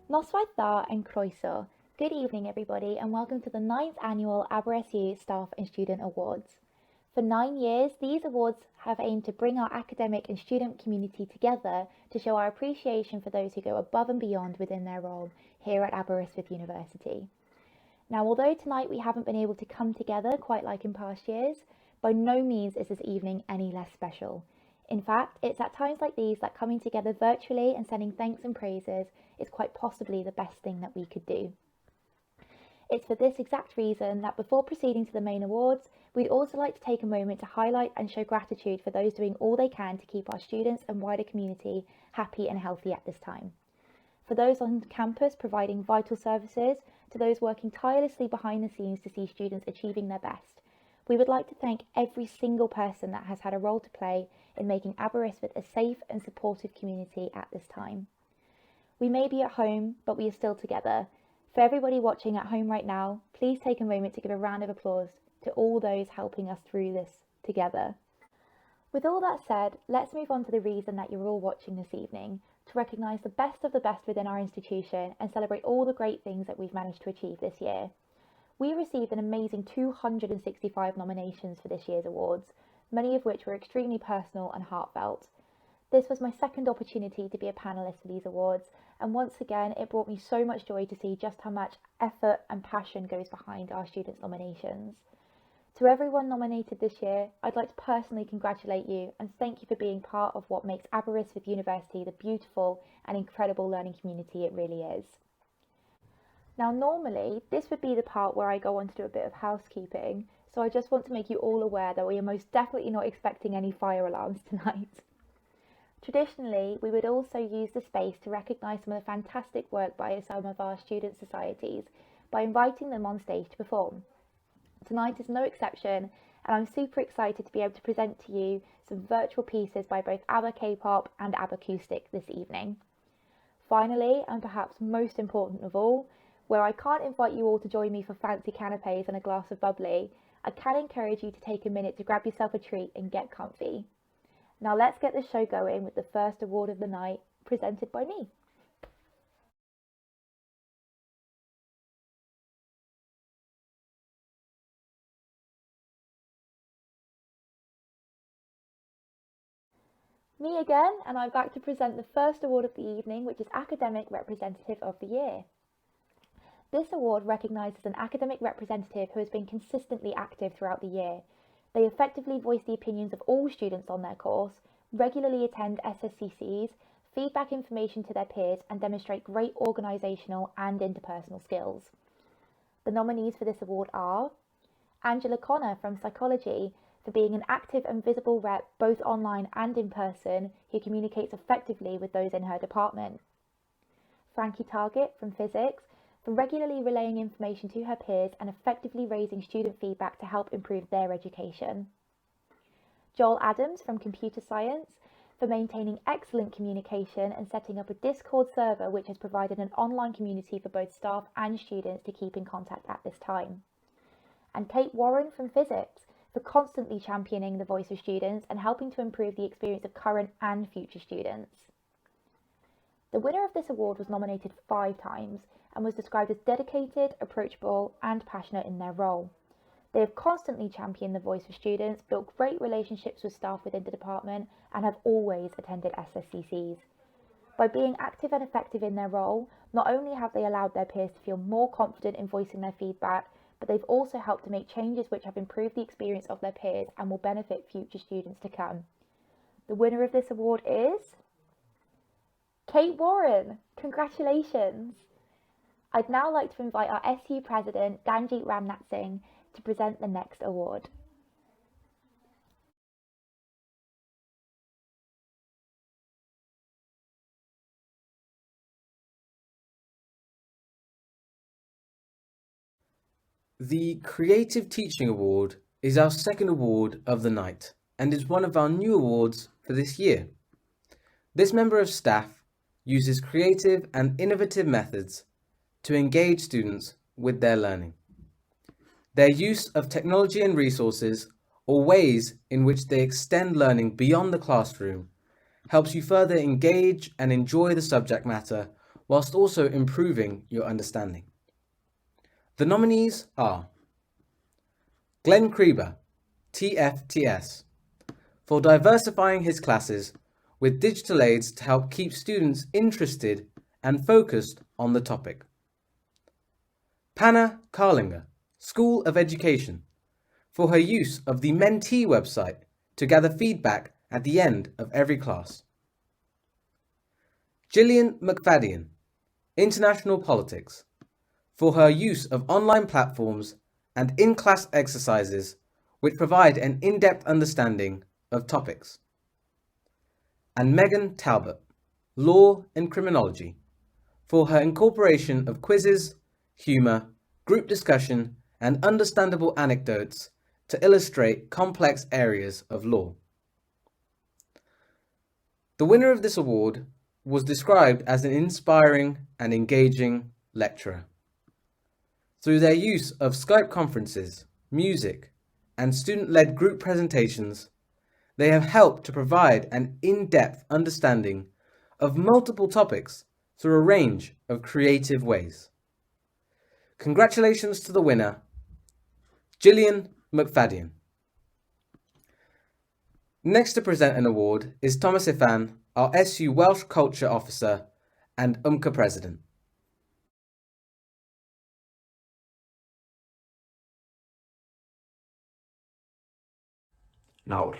Noswaith dda and croeso. Good evening everybody and welcome to the 9th annual AberSU Staff and Student Awards. For 9 years, these awards have aimed to bring our academic and student community together to show our appreciation for those who go above and beyond within their role here at AberSU University. Now, although tonight we haven't been able to come together quite like in past years, by no means is this evening any less special. In fact, it's at times like these that coming together virtually and sending thanks and praises is quite possibly the best thing that we could do. It's for this exact reason that before proceeding to the main awards, we'd also like to take a moment to highlight and show gratitude for those doing all they can to keep our students and wider community happy and healthy at this time. For those on campus providing vital services, to those working tirelessly behind the scenes to see students achieving their best, we would like to thank every single person that has had a role to play in making AberSU a safe and supportive community at this time. We may be at home, but we are still together. For everybody watching at home right now, please take a moment to give a round of applause to all those helping us through this together. With all that said, let's move on to the reason that you're all watching this evening, to recognise the best of the best within our institution and celebrate all the great things that we've managed to achieve this year. We received an amazing 265 nominations for this year's awards, many of which were extremely personal and heartfelt. This was my second opportunity to be a panellist for these awards, and once again it brought me so much joy to see just how much effort and passion goes behind our students' nominations. To everyone nominated this year, I'd like to personally congratulate you and thank you for being part of what makes AberSU University the beautiful and incredible learning community it really is. Now normally, this would be the part where I go on to do a bit of housekeeping, so I just want to make you all aware that we are most definitely not expecting any fire alarms tonight. Traditionally, we would also use the space to recognise some of the fantastic work by some of our student societies by inviting them on stage to perform. Tonight is no exception, and I'm super excited to be able to present to you some virtual pieces by both Aber K-pop and Aber Acoustic this evening. Finally, and perhaps most important of all, where I can't invite you all to join me for fancy canapes and a glass of bubbly, I can encourage you to take a minute to grab yourself a treat and get comfy. Now let's get the show going with the first award of the night, presented by me. Me again, and I'm back to present the first award of the evening, which is Academic Representative of the Year. This award recognises an academic representative who has been consistently active throughout the year. They effectively voice the opinions of all students on their course, regularly attend SSCCs, feedback information to their peers, and demonstrate great organisational and interpersonal skills. The nominees for this award are Angela Connor from Psychology, for being an active and visible rep both online and in person who communicates effectively with those in her department. Frankie Target from Physics, for regularly relaying information to her peers and effectively raising student feedback to help improve their education. Joel Adams from Computer Science, for maintaining excellent communication and setting up a Discord server which has provided an online community for both staff and students to keep in contact at this time. And Kate Warren from Physics, for constantly championing the voice of students and helping to improve the experience of current and future students. The winner of this award was nominated 5 times and was described as dedicated, approachable and passionate in their role. They have constantly championed the voice of students, built great relationships with staff within the department and have always attended SSCCs. By being active and effective in their role, not only have they allowed their peers to feel more confident in voicing their feedback, but they've also helped to make changes which have improved the experience of their peers and will benefit future students to come. The winner of this award is Kate Warren. Congratulations! I'd now like to invite our SU President, Danjeet Ramnath Singh, to present the next award. The Creative Teaching Award is our second award of the night and is one of our new awards for this year. This member of staff uses creative and innovative methods to engage students with their learning. Their use of technology and resources, or ways in which they extend learning beyond the classroom, helps you further engage and enjoy the subject matter whilst also improving your understanding. The nominees are Glenn Krieber, TFTS, for diversifying his classes with digital aids to help keep students interested and focused on the topic. Panna Carlinger, School of Education, for her use of the Mentee website to gather feedback at the end of every class. Gillian McFadden, International Politics, for her use of online platforms and in-class exercises which provide an in-depth understanding of topics. And Megan Talbot, Law and Criminology, for her incorporation of quizzes, humour, group discussion, and understandable anecdotes to illustrate complex areas of law. The winner of this award was described as an inspiring and engaging lecturer. Through their use of Skype conferences, music, and student-led group presentations, they have helped to provide an in-depth understanding of multiple topics through a range of creative ways. Congratulations to the winner, Gillian McFadden. Next to present an award is Thomas Ifan, our SU Welsh Culture Officer and UMCA President. Nawr,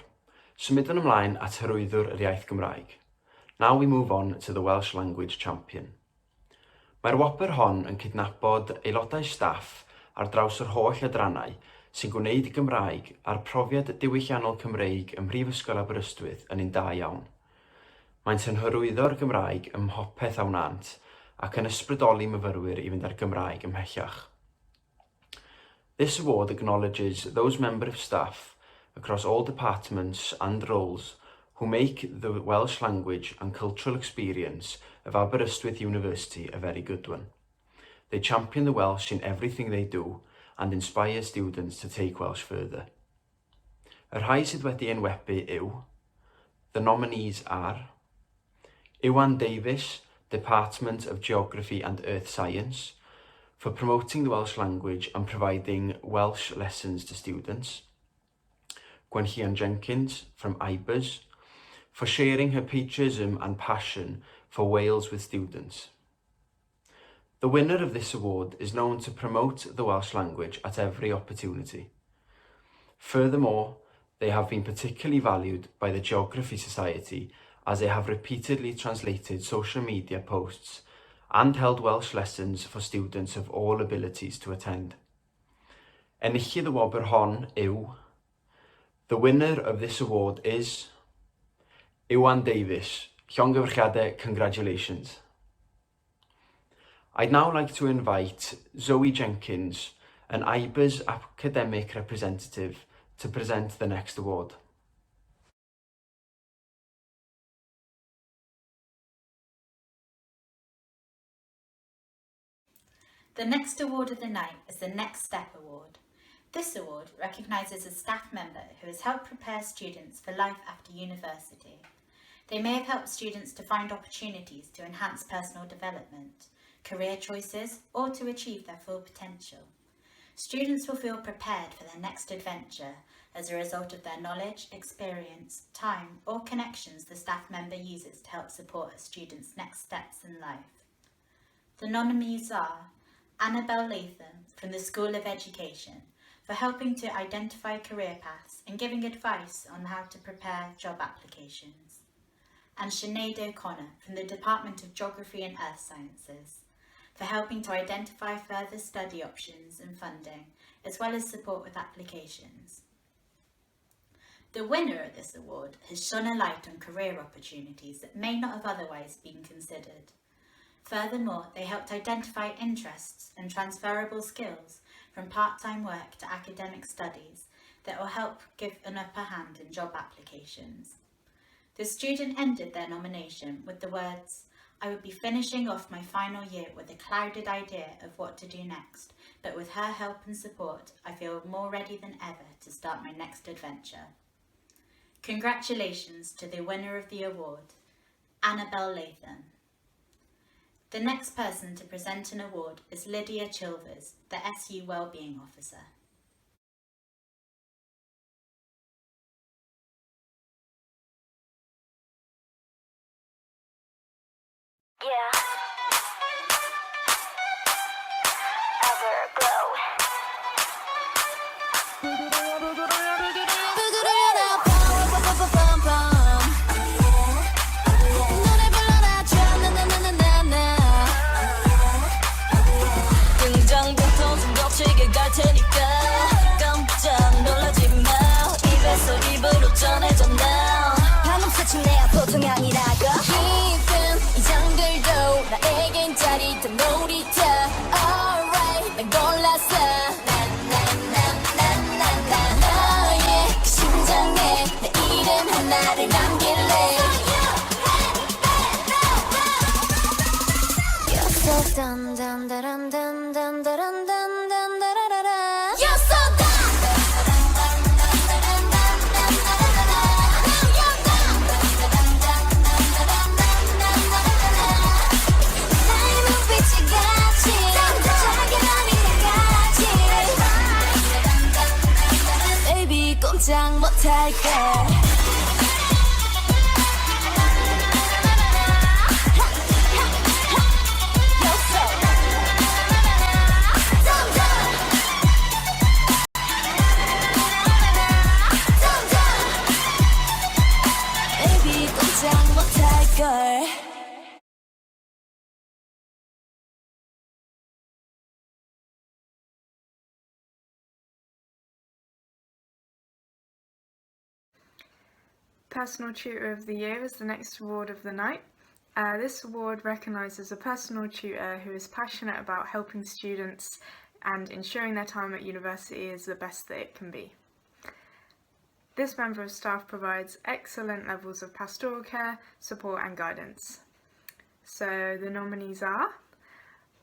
symudwn ymlaen at hyrwyddwr yr iaith Gymraeg. Now we move on to the Welsh Language Champion. Mae'r wobr hon yn cydnabod aelodau staff ar draws yr holl adrannau sy'n gwneud Gymraeg a'r profiad diwylliannol Cymreig ym Mhrifysgol Aberystwyth yn un da iawn. Maent yn hyrwyddo'r Gymraeg ym mhopeth a wnant ac yn ysbrydoli myfyrwyr i fynd ar Gymraeg ymhellach. This award acknowledges those members of staff across all departments and roles who make the Welsh language and cultural experience of Aberystwyth University a very good one. They champion the Welsh in everything they do and inspire students to take Welsh further. Y rhai sydd wedi enwebu yw, the nominees are Iwan Davies, Department of Geography and Earth Science, for promoting the Welsh language and providing Welsh lessons to students. Gwenllian Jenkins from AberSU, for sharing her patriotism and passion for Wales with students. The winner of this award is known to promote the Welsh language at every opportunity. Furthermore, they have been particularly valued by the Geography Society as they have repeatedly translated social media posts and held Welsh lessons for students of all abilities to attend. Enillydd y wobr hon yw. The winner of this award is Iwan Davies. Llongyfarchiadau, congratulations. I'd now like to invite Zoe Jenkins, an AberSU academic representative, to present the next award. The next award of the night is the Next Step Award. This award recognises a staff member who has helped prepare students for life after university. They may have helped students to find opportunities to enhance personal development, career choices, or to achieve their full potential. Students will feel prepared for their next adventure as a result of their knowledge, experience, time, or connections the staff member uses to help support a student's next steps in life. The nominees are Annabelle Latham from the School of Education, for helping to identify career paths and giving advice on how to prepare job applications. And Sinead O'Connor from the Department of Geography and Earth Sciences, for helping to identify further study options and funding, as well as support with applications. The winner of this award has shone a light on career opportunities that may not have otherwise been considered. Furthermore, they helped identify interests and transferable skills from part-time work to academic studies that will help give an upper hand in job applications. The student ended their nomination with the words, "I would be finishing off my final year with a clouded idea of what to do next, but with her help and support, I feel more ready than ever to start my next adventure." Congratulations to the winner of the award, Annabelle Latham. The next person to present an award is Lydia Chilvers, the SU Wellbeing Officer. Yeah. Everglow. 노래 불러라 나나나나나 등장부터 좀 거칠게 갈 테니까 깜짝 놀라지 마 입에서 입으로 전해져 now 방금 스친 내 보통 아니라고 깊은 이 장들도 나에겐 짜릿한 놀이터 Alright 난 골랐어 너의 그 심장에 내 이름 하나를 남길래 You're so dun dun dun dun dun dun dun dun dun You're so dun 나의 눈빛이 같이 자기만이 같이 Baby 꼼짝 못할걸 Baby 꼼짝 못할걸 Personal Tutor of the Year is the next award of the night. This award recognises a personal tutor who is passionate about helping students and ensuring their time at university is the best that it can be. This member of staff provides excellent levels of pastoral care, support and guidance. So the nominees are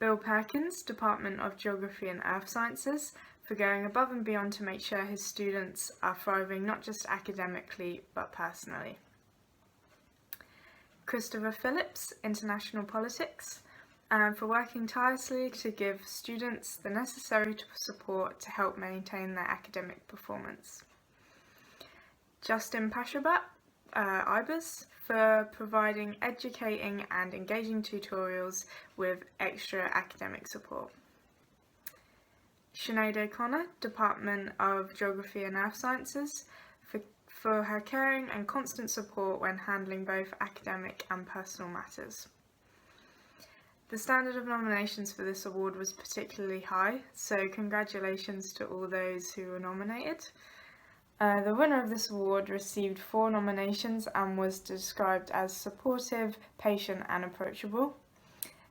Bill Perkins, Department of Geography and Earth Sciences, for going above and beyond to make sure his students are thriving not just academically but personally. Christopher Phillips, International Politics, for working tirelessly to give students the necessary support to help maintain their academic performance. Justin Pashabat, IBES, for providing educating and engaging tutorials with extra academic support. Sinead O'Connor, Department of Geography and Earth Sciences, for her caring and constant support when handling both academic and personal matters. The standard of nominations for this award was particularly high, so congratulations to all those who were nominated. The winner of this award received 4 nominations and was described as supportive, patient and approachable.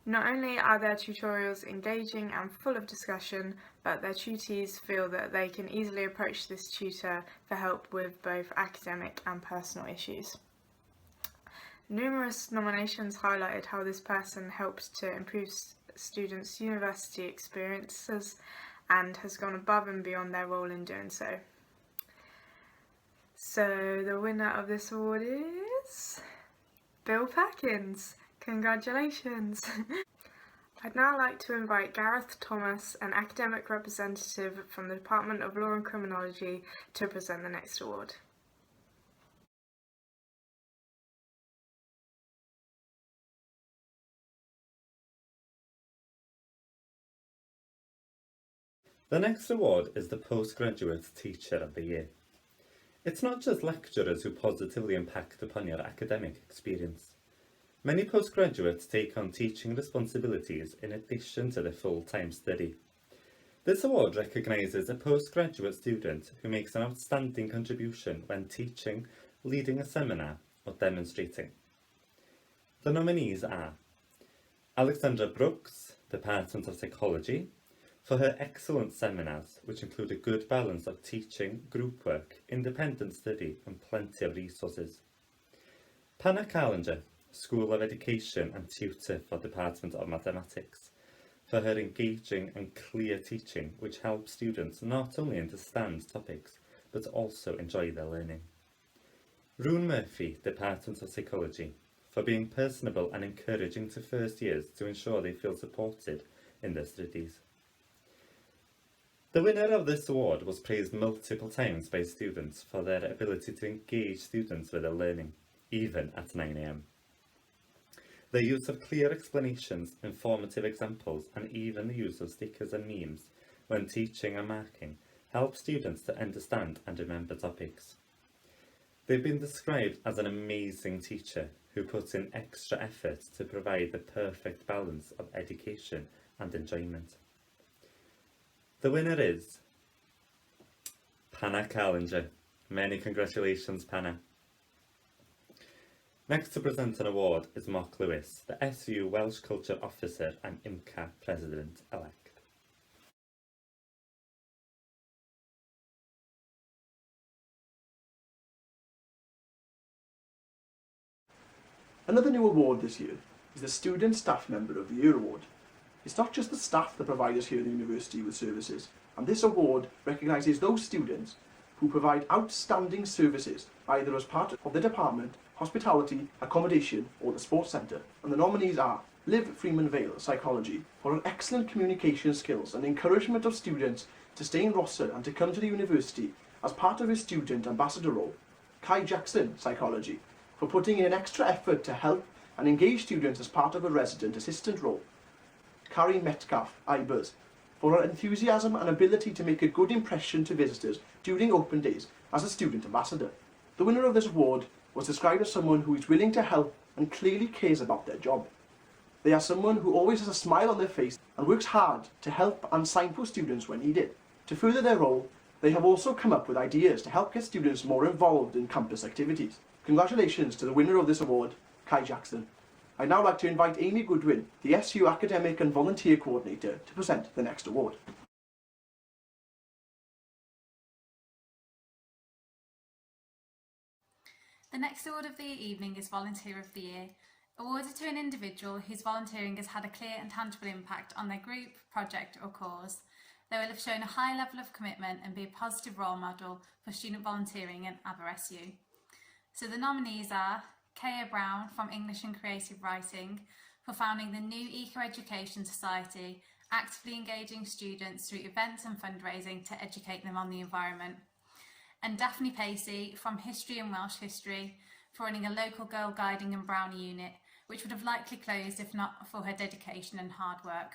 Not only are their tutorials engaging and full of discussion, but their tutees feel that they can easily approach this tutor for help with both academic and personal issues. Numerous nominations highlighted how this person helped to improve students' university experiences and has gone above and beyond their role in doing so. So the winner of this award is Bill Perkins. Congratulations! I'd now like to invite Gareth Thomas, an academic representative from the Department of Law and Criminology, to present the next award. The next award is the Postgraduate Teacher of the Year. It's not just lecturers who positively impact upon your academic experience. Many postgraduates take on teaching responsibilities in addition to their full-time study. This award recognises a postgraduate student who makes an outstanding contribution when teaching, leading a seminar or demonstrating. The nominees are Alexandra Brooks, Department of Psychology, for her excellent seminars, which include a good balance of teaching, group work, independent study and plenty of resources. Panna Carlinger, School of Education and tutor for Department of Mathematics, for her engaging and clear teaching which helps students not only understand topics but also enjoy their learning. Rune Murphy, Department of Psychology, for being personable and encouraging to first years to ensure they feel supported in their studies. The winner of this award was praised multiple times by students for their ability to engage students with their learning, even at 9 AM. The use of clear explanations, informative examples, and even the use of stickers and memes when teaching and marking help students to understand and remember topics. They've been described as an amazing teacher who puts in extra effort to provide the perfect balance of education and enjoyment. The winner is Panna Callinger. Many congratulations, Panna. Next to present an award is Mark Lewis, the SU Welsh Culture Officer and IMCA President-elect. Another new award this year is the Student Staff Member of the Year Award. It's not just the staff that provide us here at the university with services, and this award recognises those students who provide outstanding services either as part of the department, hospitality, accommodation or the sports centre. And the nominees are Liv Freeman-Vale, Psychology, for her excellent communication skills and encouragement of students to stay in Rosser and to come to the university as part of his student ambassador role. Kai Jackson, Psychology, for putting in an extra effort to help and engage students as part of a resident assistant role. Carrie Metcalf, AberSU, for her enthusiasm and ability to make a good impression to visitors during open days as a student ambassador. The winner of this award was described as someone who is willing to help and clearly cares about their job. They are someone who always has a smile on their face and works hard to help and signpost students when needed. To further their role, they have also come up with ideas to help get students more involved in campus activities. Congratulations to the winner of this award, Kai Jackson. I'd now like to invite Amy Goodwin, the SU Academic and Volunteer Coordinator, to present the next award. The next award of the evening is Volunteer of the Year, awarded to an individual whose volunteering has had a clear and tangible impact on their group, project or cause. They will have shown a high level of commitment and be a positive role model for student volunteering in AberSU. So the nominees are Kaya Brown from English and Creative Writing for founding the new Eco-Education Society, actively engaging students through events and fundraising to educate them on the environment. And Daphne Pacey from History and Welsh History for running a local Girl Guiding and Brownie unit, which would have likely closed if not for her dedication and hard work.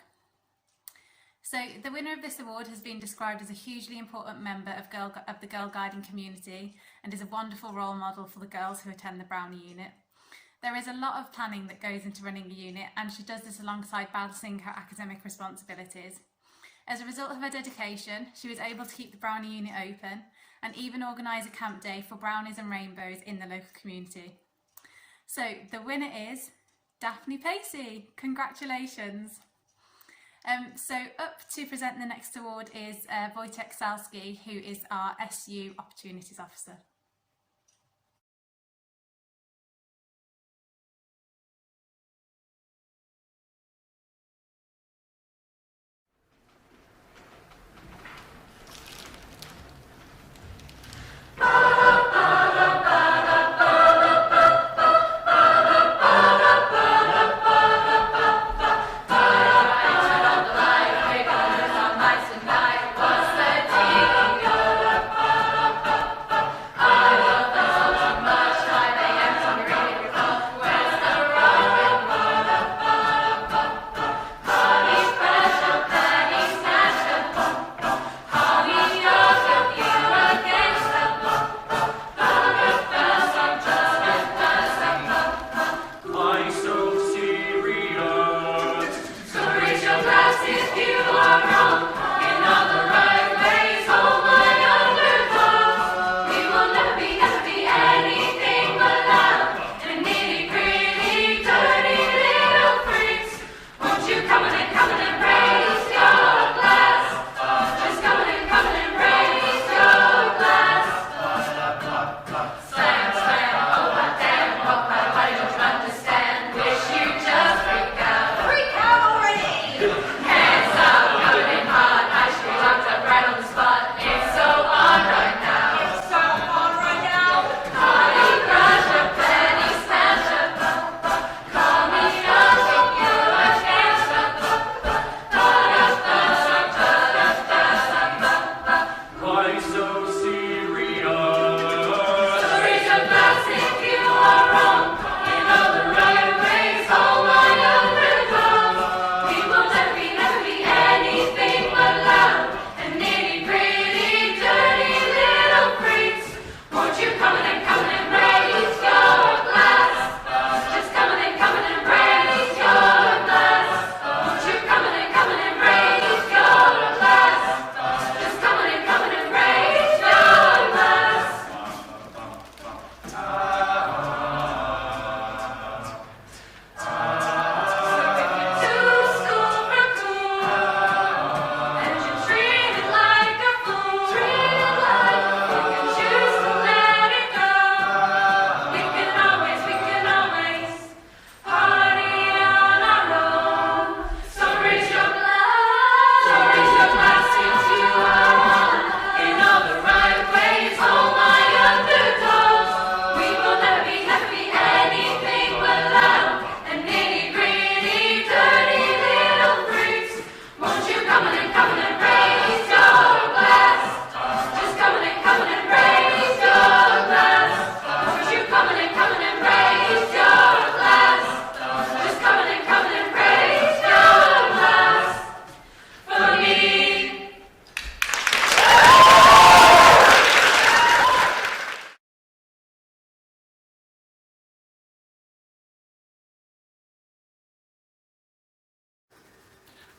So the winner of this award has been described as a hugely important member of the Girl Guiding community and is a wonderful role model for the girls who attend the Brownie unit. There is a lot of planning that goes into running a unit, and she does this alongside balancing her academic responsibilities. As a result of her dedication, she was able to keep the Brownie unit open and even organise a camp day for brownies and rainbows in the local community. So the winner is Daphne Pacey. Congratulations. So up to present the next award is Wojtek Salski, who is our SU Opportunities Officer.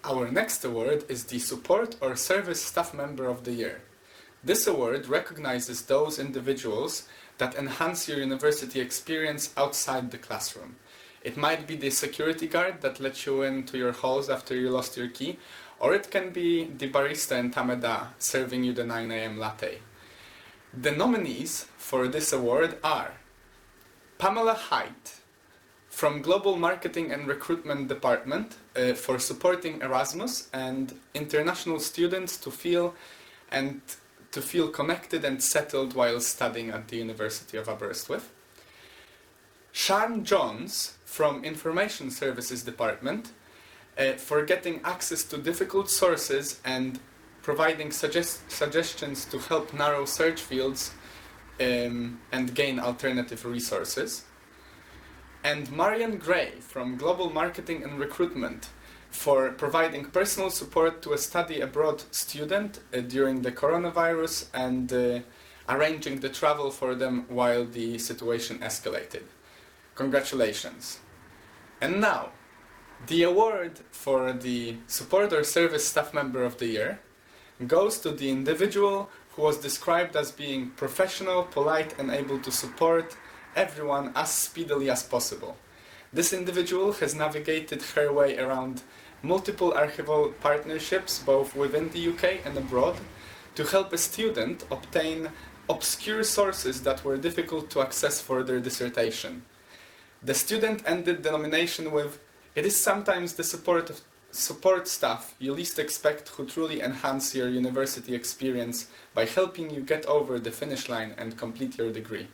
Our next award is the Support or Service Staff Member of the Year. This award recognizes those individuals that enhance your university experience outside the classroom. It might be the security guard that lets you into your halls after you lost your key, or it can be the barista in Tameda serving you the 9 a.m. latte. The nominees for this award are Pamela Haidt from Global Marketing and Recruitment Department for supporting Erasmus and international students to feel connected and settled while studying at the University of AberSU. Sian Jones from Information Services Department for getting access to difficult sources and providing suggestions to help narrow search fields and gain alternative resources. And Marian Gray from Global Marketing and Recruitment for providing personal support to a study abroad student during the coronavirus and arranging the travel for them while the situation escalated. Congratulations. And now, the award for the Support or Service Staff Member of the Year goes to the individual who was described as being professional, polite, and able to support everyone as speedily as possible. This individual has navigated her way around multiple archival partnerships both within the UK and abroad to help a student obtain obscure sources that were difficult to access for their dissertation. The student ended the nomination with, "It is sometimes the support staff you least expect who truly enhance your university experience by helping you get over the finish line and complete your degree."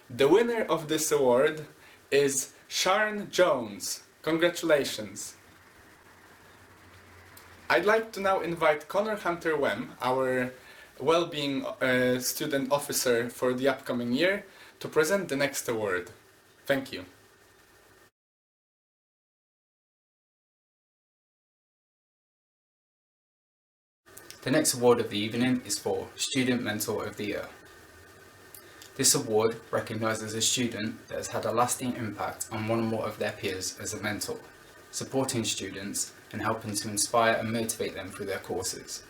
The winner of this award is Sian Jones. Congratulations. I'd like to now invite Connor Hunter-Wem, our Wellbeing Student Officer for the upcoming year, to present the next award. Thank you. The next award of the evening is for Student Mentor of the Year. This award recognises a student that has had a lasting impact on one or more of their peers as a mentor, supporting students and helping to inspire and motivate them through their courses.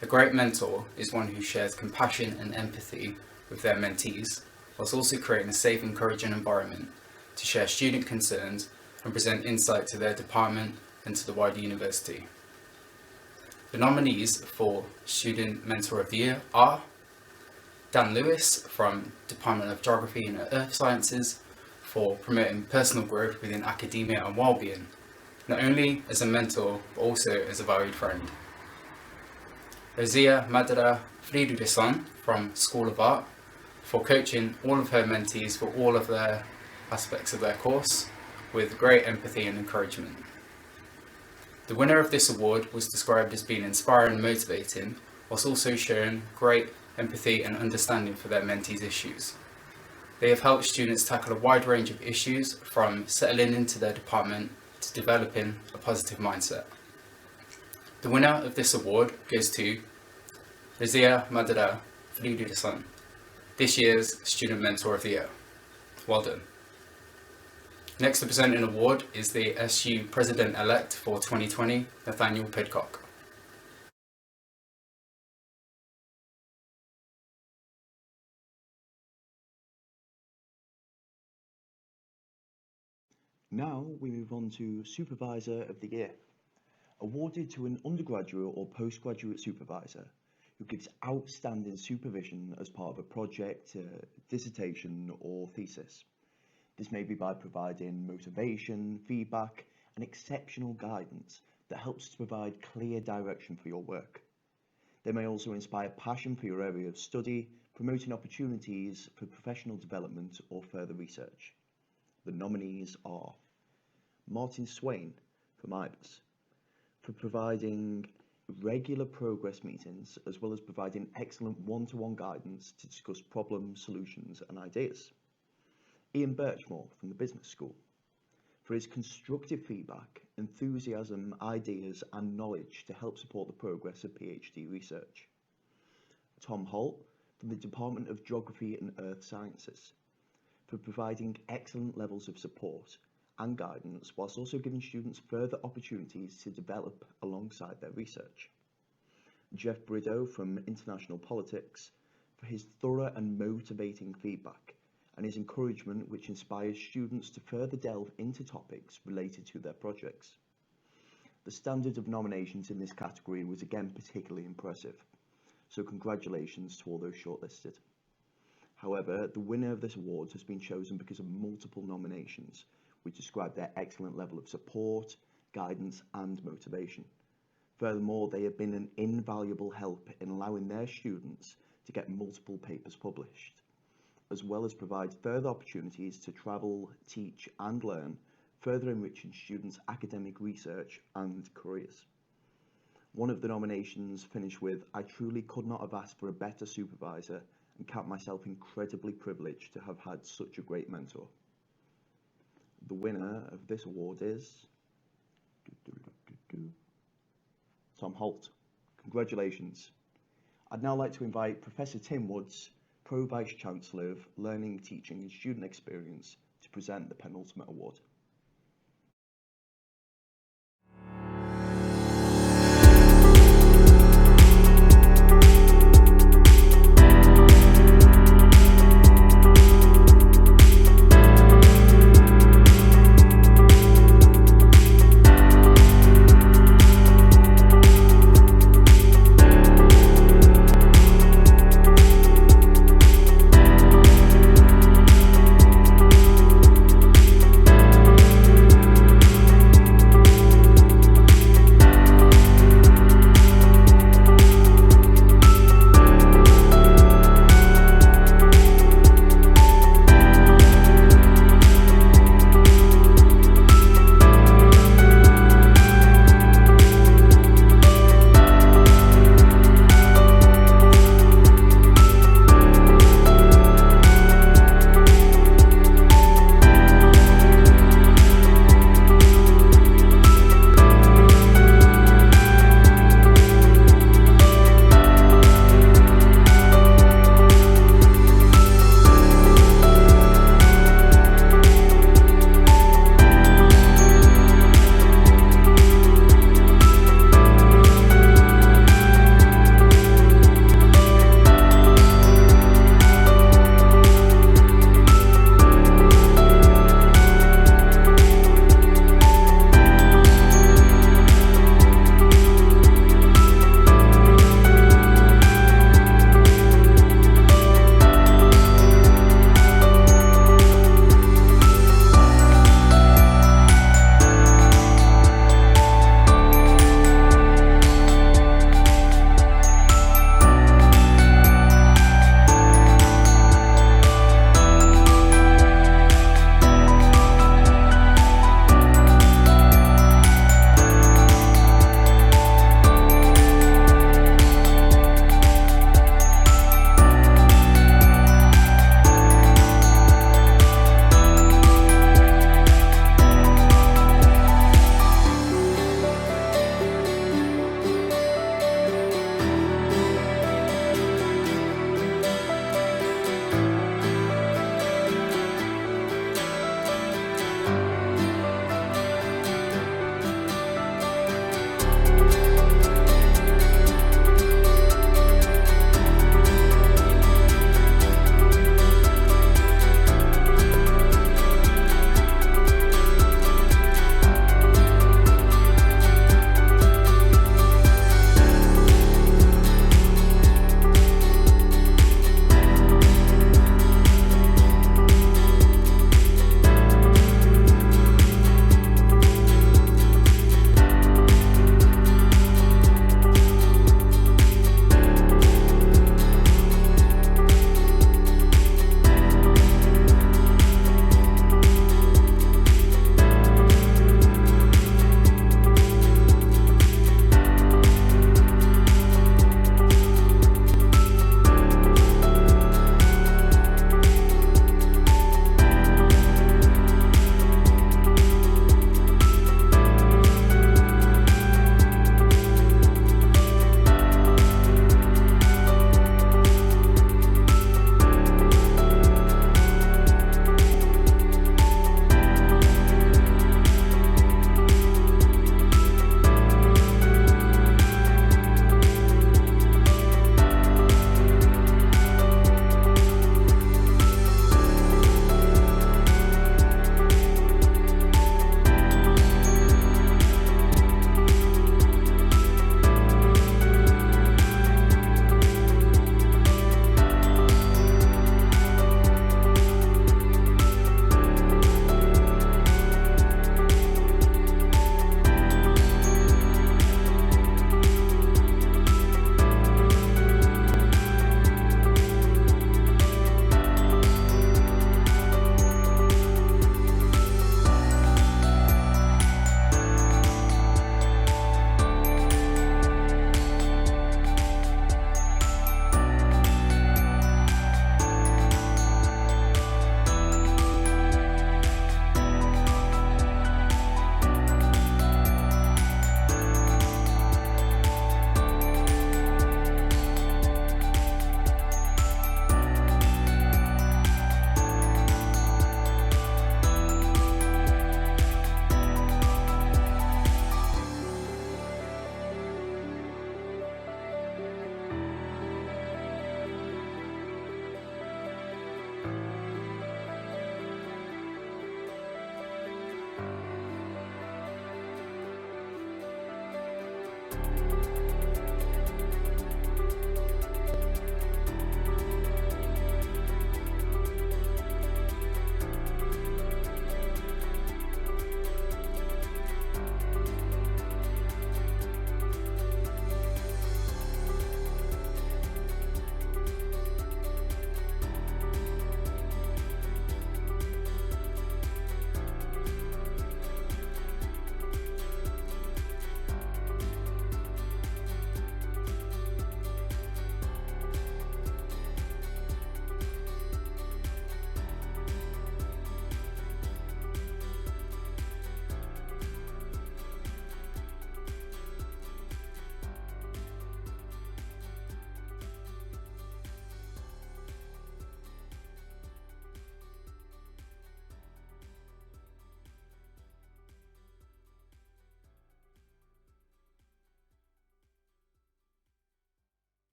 A great mentor is one who shares compassion and empathy with their mentees, whilst also creating a safe, encouraging environment to share student concerns and present insight to their department and to the wider university. The nominees for Student Mentor of the Year are Dan Lewis from Department of Geography and Earth Sciences for promoting personal growth within academia and well-being, not only as a mentor but also as a valued friend. Ozia Madara Fridudeson from School of Art for coaching all of her mentees for all of their aspects of their course with great empathy and encouragement. The winner of this award was described as being inspiring and motivating, whilst also showing great empathy and understanding for their mentees' issues. They have helped students tackle a wide range of issues from settling into their department to developing a positive mindset. The winner of this award goes to Ozia Madara Fridudeson, this year's Student Mentor of the Year. Well done. Next to present an award is the SU President-elect for 2020, Nathaniel Pidcock. Now we move on to Supervisor of the Year, awarded to an undergraduate or postgraduate supervisor who gives outstanding supervision as part of a project, dissertation or thesis. This may be by providing motivation, feedback and exceptional guidance that helps to provide clear direction for your work. They may also inspire passion for your area of study, promoting opportunities for professional development or further research. The nominees are Martin Swain from IBIS for providing regular progress meetings as well as providing excellent one-to-one guidance to discuss problems, solutions and ideas. Ian Birchmore from the Business School for his constructive feedback, enthusiasm, ideas and knowledge to help support the progress of PhD research. Tom Holt from the Department of Geography and Earth Sciences for providing excellent levels of support and guidance, whilst also giving students further opportunities to develop alongside their research. Jeff Brideau from International Politics for his thorough and motivating feedback, and his encouragement which inspires students to further delve into topics related to their projects. The standard of nominations in this category was again particularly impressive, so congratulations to all those shortlisted. However, the winner of this award has been chosen because of multiple nominations, which describe their excellent level of support, guidance and motivation. Furthermore, they have been an invaluable help in allowing their students to get multiple papers published, as well as provide further opportunities to travel, teach and learn, further enriching students' academic research and careers. One of the nominations finished with, "I truly could not have asked for a better supervisor and count myself incredibly privileged to have had such a great mentor." The winner of this award is Tom Holt. Congratulations. I'd now like to invite Professor Tim Woods, Pro Vice Chancellor of Learning, Teaching and Student Experience, to present the penultimate award.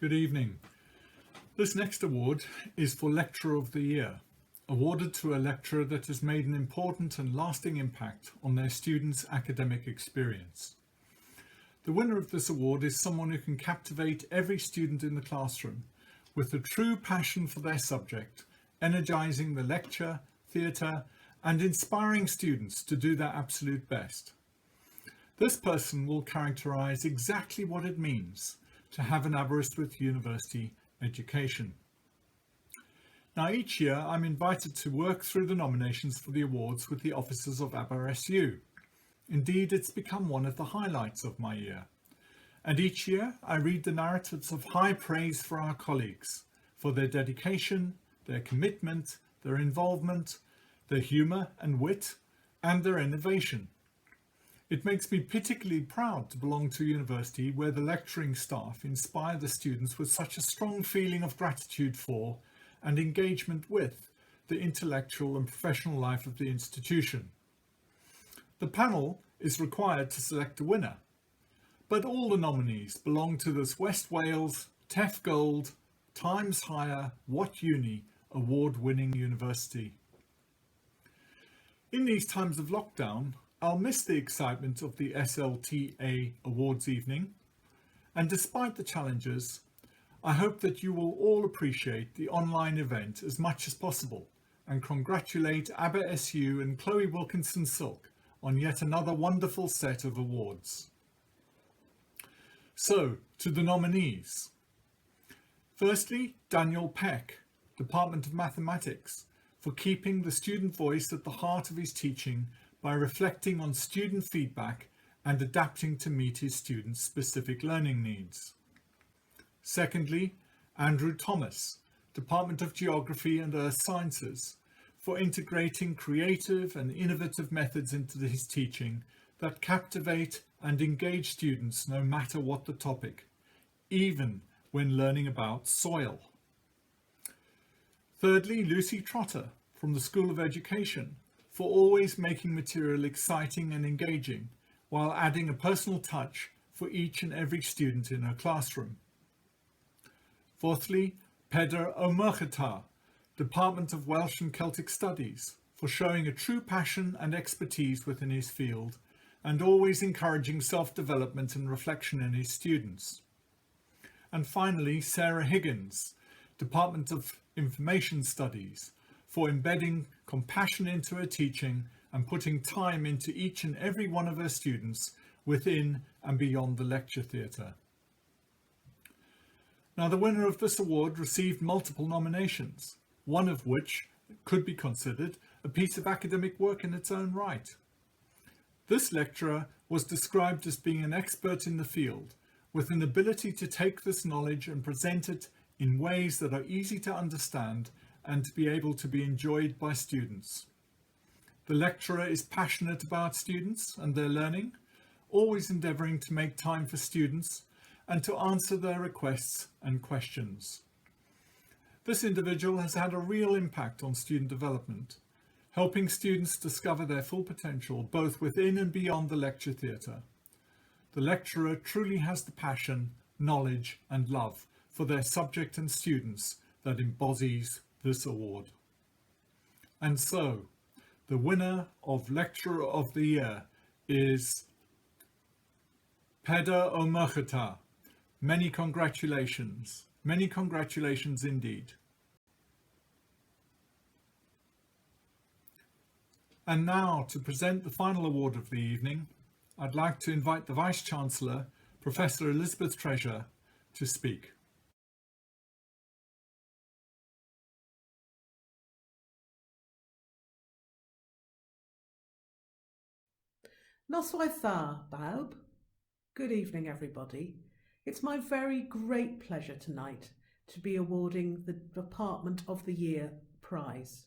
Good evening. This next award is for Lecturer of the Year, awarded to a lecturer that has made an important and lasting impact on their students' academic experience. The winner of this award is someone who can captivate every student in the classroom with a true passion for their subject, energising the lecture, theatre, and inspiring students to do their absolute best. This person will characterise exactly what it means to have an Aberystwyth University education. Now, each year I'm invited to work through the nominations for the awards with the officers of AberSU. Indeed, it's become one of the highlights of my year. And each year I read the narratives of high praise for our colleagues, for their dedication, their commitment, their involvement, their humour and wit, and their innovation. It makes me particularly proud to belong to a university where the lecturing staff inspire the students with such a strong feeling of gratitude for and engagement with the intellectual and professional life of the institution. The panel is required to select a winner, but all the nominees belong to this West Wales TEF Gold Times Higher What Uni award-winning university. In these times of lockdown, I'll miss the excitement of the SLTA Awards evening, and despite the challenges, I hope that you will all appreciate the online event as much as possible and congratulate AberSU and Chloe Wilkinson-Silk on yet another wonderful set of awards. So, to the nominees. Firstly, Daniel Peck, Department of Mathematics, for keeping the student voice at the heart of his teaching by reflecting on student feedback and adapting to meet his students' specific learning needs. Secondly, Andrew Thomas, Department of Geography and Earth Sciences, for integrating creative and innovative methods into his teaching that captivate and engage students no matter what the topic, even when learning about soil. Thirdly, Lucy Trotter from the School of Education, for always making material exciting and engaging while adding a personal touch for each and every student in her classroom. Fourthly, Pedair O'Murchata, Department of Welsh and Celtic Studies, for showing a true passion and expertise within his field and always encouraging self-development and reflection in his students. And finally, Sarah Higgins, Department of Information Studies, for embedding compassion into her teaching and putting time into each and every one of her students within and beyond the lecture theatre. Now, the winner of this award received multiple nominations, one of which could be considered a piece of academic work in its own right. This lecturer was described as being an expert in the field, with an ability to take this knowledge and present it in ways that are easy to understand and to be able to be enjoyed by students. The lecturer is passionate about students and their learning, always endeavouring to make time for students and to answer their requests and questions. This individual has had a real impact on student development, helping students discover their full potential both within and beyond the lecture theatre. the lecturer truly has the passion, knowledge and love for their subject and students that embodies this award. And so, the winner of Lecturer of the Year is Peder O'Merchata. Many congratulations indeed. And now, to present the final award of the evening, I'd like to invite the Vice-Chancellor, Professor Elizabeth Treasure, to speak. Noswaith dda, bawb. Good evening, everybody. It's my very great pleasure tonight to be awarding the Department of the Year prize.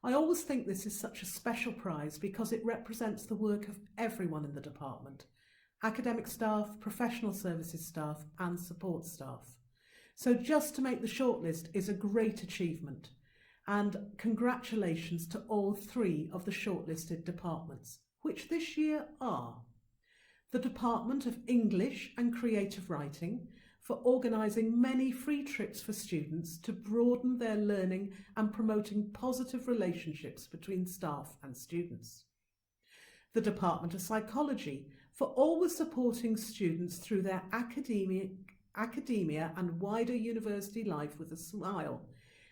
I always think this is such a special prize because it represents the work of everyone in the department, academic staff, professional services staff and support staff. So just to make the shortlist is a great achievement, and congratulations to all three of the shortlisted departments, which this year are the Department of English and Creative Writing for organising many free trips for students to broaden their learning and promoting positive relationships between staff and students. The Department of Psychology for always supporting students through their academia and wider university life with a smile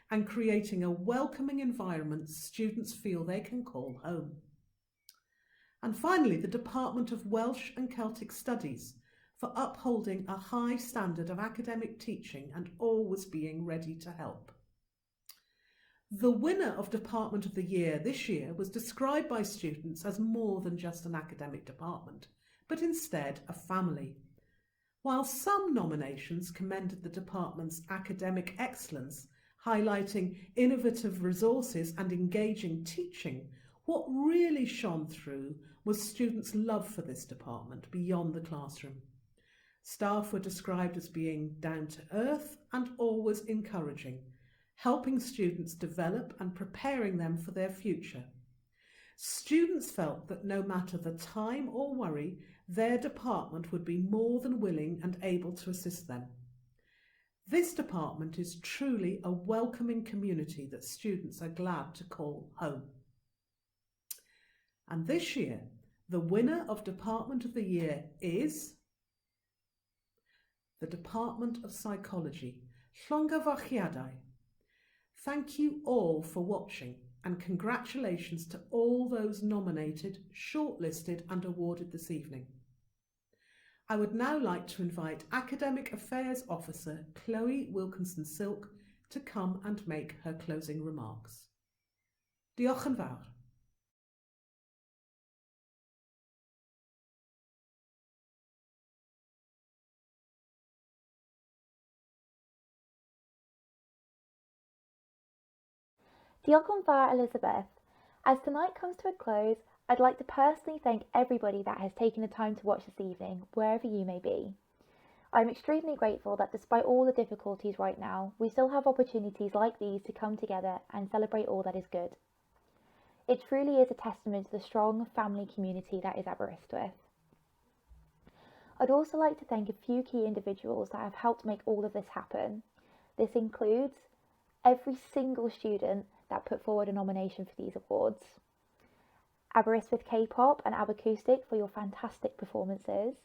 and creating a welcoming environment students feel they can call home. And finally, the Department of Welsh and Celtic Studies for upholding a high standard of academic teaching and always being ready to help. The winner of Department of the Year this year was described by students as more than just an academic department, but instead a family. While some nominations commended the department's academic excellence, highlighting innovative resources and engaging teaching, what really shone through was students' love for this department beyond the classroom. Staff were described as being down to earth and always encouraging, helping students develop and preparing them for their future. Students felt that no matter the time or worry, their department would be more than willing and able to assist them. This department is truly a welcoming community that students are glad to call home. And this year, the winner of Department of the Year is the Department of Psychology, Llongyfarchiadau. Thank you all for watching, and congratulations to all those nominated, shortlisted and awarded this evening. I would now like to invite Academic Affairs Officer Chloe Wilkinson-Silk to come and make her closing remarks. Diolch yn fawr. Diolch yn fawr, Elizabeth. As tonight comes to a close, I'd like to personally thank everybody that has taken the time to watch this evening, wherever you may be. I'm extremely grateful that despite all the difficulties right now, we still have opportunities like these to come together and celebrate all that is good. It truly is a testament to the strong family community that is Aberystwyth. I'd also like to thank a few key individuals that have helped make all of this happen. This includes every single student that put forward a nomination for these awards, Aberystwyth K-pop and AberAcoustic for your fantastic performances,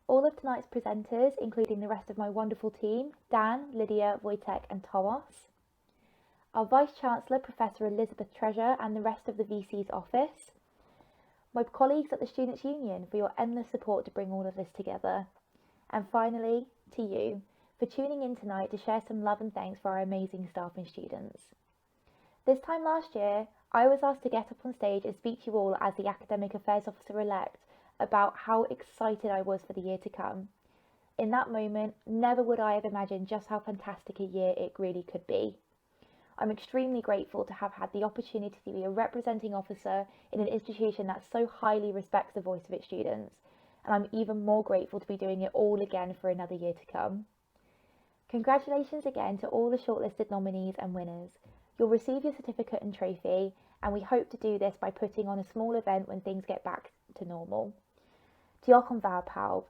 all of tonight's presenters, including the rest of my wonderful team, Dan, Lydia, Wojtek and Thomas, our Vice-Chancellor, Professor Elizabeth Treasure and the rest of the VC's office, my colleagues at the Students' Union for your endless support to bring all of this together, and finally, to you, for tuning in tonight to share some love and thanks for our amazing staff and students. This time last year, I was asked to get up on stage and speak to you all as the Academic Affairs Officer-elect about how excited I was for the year to come. In that moment, never would I have imagined just how fantastic a year it really could be. I'm extremely grateful to have had the opportunity to be a representing officer in an institution that so highly respects the voice of its students, and I'm even more grateful to be doing it all again for another year to come. Congratulations again to all the shortlisted nominees and winners. You'll receive your certificate and trophy, and we hope to do this by putting on a small event when things get back to normal. Diolch yn fawr pawb.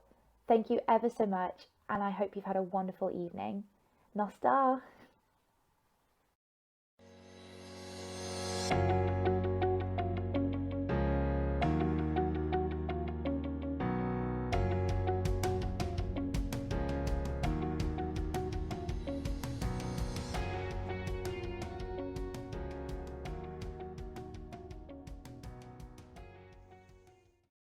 Thank you ever so much, and I hope you've had a wonderful evening. Nos da!